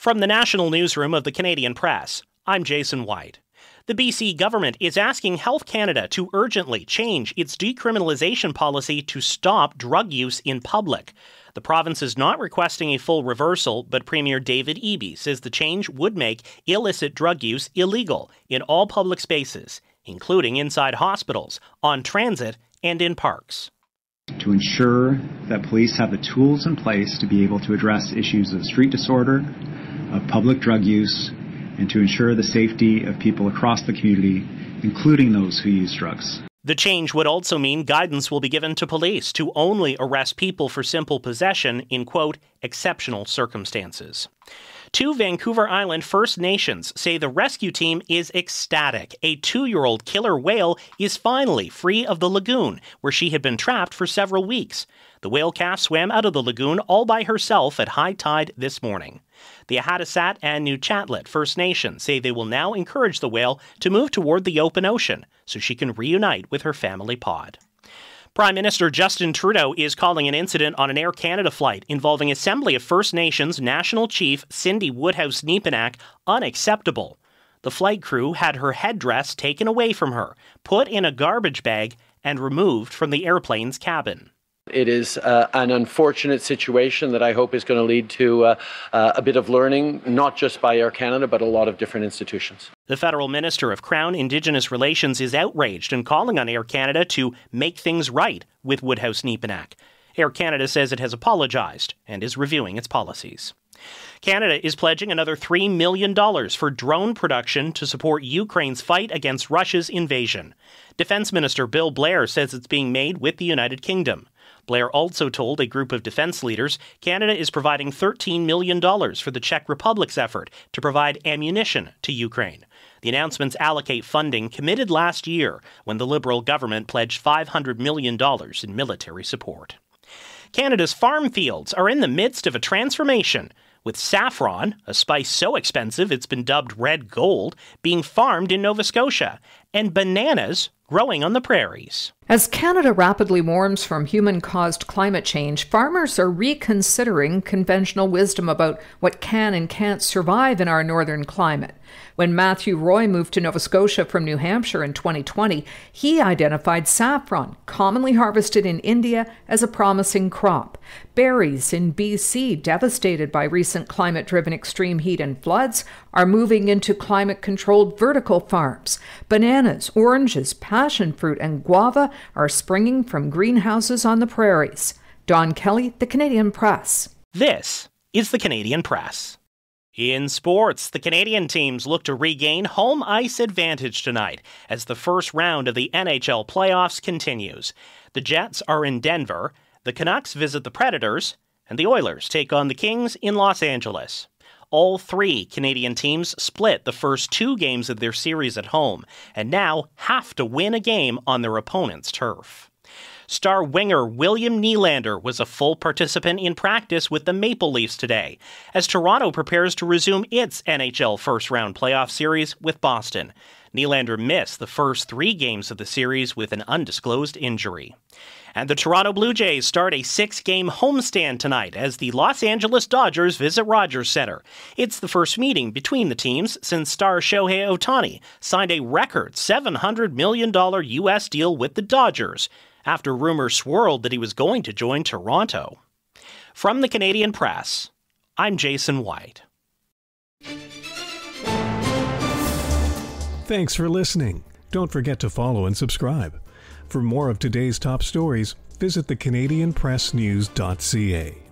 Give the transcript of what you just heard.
From the national newsroom of the Canadian Press, I'm Jason White. The BC government is asking Health Canada to urgently change its decriminalization policy to stop drug use in public. The province is not requesting a full reversal, but Premier David Eby says the change would make illicit drug use illegal in all public spaces, including inside hospitals, on transit, and in parks. To ensure that police have the tools in place to be able to address issues of street disorder, of public drug use, and to ensure the safety of people across the community, including those who use drugs. The change would also mean guidance will be given to police to only arrest people for simple possession in, quote, exceptional circumstances. Two Vancouver Island First Nations say the rescue team is ecstatic. A 2-year-old killer whale is finally free of the lagoon, where she had been trapped for several weeks. The whale calf swam out of the lagoon all by herself at high tide this morning. The Ahadisat and Nuchatlet First Nation say they will now encourage the whale to move toward the open ocean so she can reunite with her family pod. Prime Minister Justin Trudeau is calling an incident on an Air Canada flight involving Assembly of First Nations National Chief Cindy Woodhouse-Nepenak unacceptable. The flight crew had her headdress taken away from her, put in a garbage bag, and removed from the airplane's cabin. It is an unfortunate situation that I hope is going to lead to a bit of learning, not just by Air Canada, but a lot of different institutions. The Federal Minister of Crown Indigenous Relations is outraged and calling on Air Canada to make things right with Woodhouse-Nepenak. Air Canada says it has apologized and is reviewing its policies. Canada is pledging another $3 million for drone production to support Ukraine's fight against Russia's invasion. Defense Minister Bill Blair says it's being made with the United Kingdom. Blair also told a group of defense leaders Canada is providing $13 million for the Czech Republic's effort to provide ammunition to Ukraine. The announcements allocate funding committed last year when the Liberal government pledged $500 million in military support. Canada's farm fields are in the midst of a transformation, with saffron, a spice so expensive it's been dubbed red gold, being farmed in Nova Scotia, and bananas growing on the prairies. As Canada rapidly warms from human-caused climate change, farmers are reconsidering conventional wisdom about what can and can't survive in our northern climate. When Matthew Roy moved to Nova Scotia from New Hampshire in 2020, he identified saffron, commonly harvested in India, as a promising crop. Berries in BC, devastated by recent climate-driven extreme heat and floods, are moving into climate-controlled vertical farms. Bananas, oranges, passion fruit, and guava are springing from greenhouses on the prairies. Don Kelly, The Canadian Press. This is The Canadian Press. In sports, the Canadian teams look to regain home ice advantage tonight as the first round of the NHL playoffs continues. The Jets are in Denver, the Canucks visit the Predators, and the Oilers take on the Kings in Los Angeles. All three Canadian teams split the first 2 games of their series at home and now have to win a game on their opponent's turf. Star winger William Nylander was a full participant in practice with the Maple Leafs today, as Toronto prepares to resume its NHL first-round playoff series with Boston. Nylander missed the first 3 games of the series with an undisclosed injury. And the Toronto Blue Jays start a 6-game homestand tonight as the Los Angeles Dodgers visit Rogers Center. It's the first meeting between the teams since star Shohei Ohtani signed a record $700 million U.S. deal with the Dodgers, after rumors swirled that he was going to join Toronto. From the Canadian Press, I'm Jason White. Thanks for listening. Don't forget to follow and subscribe. For more of today's top stories, visit thecanadianpressnews.ca.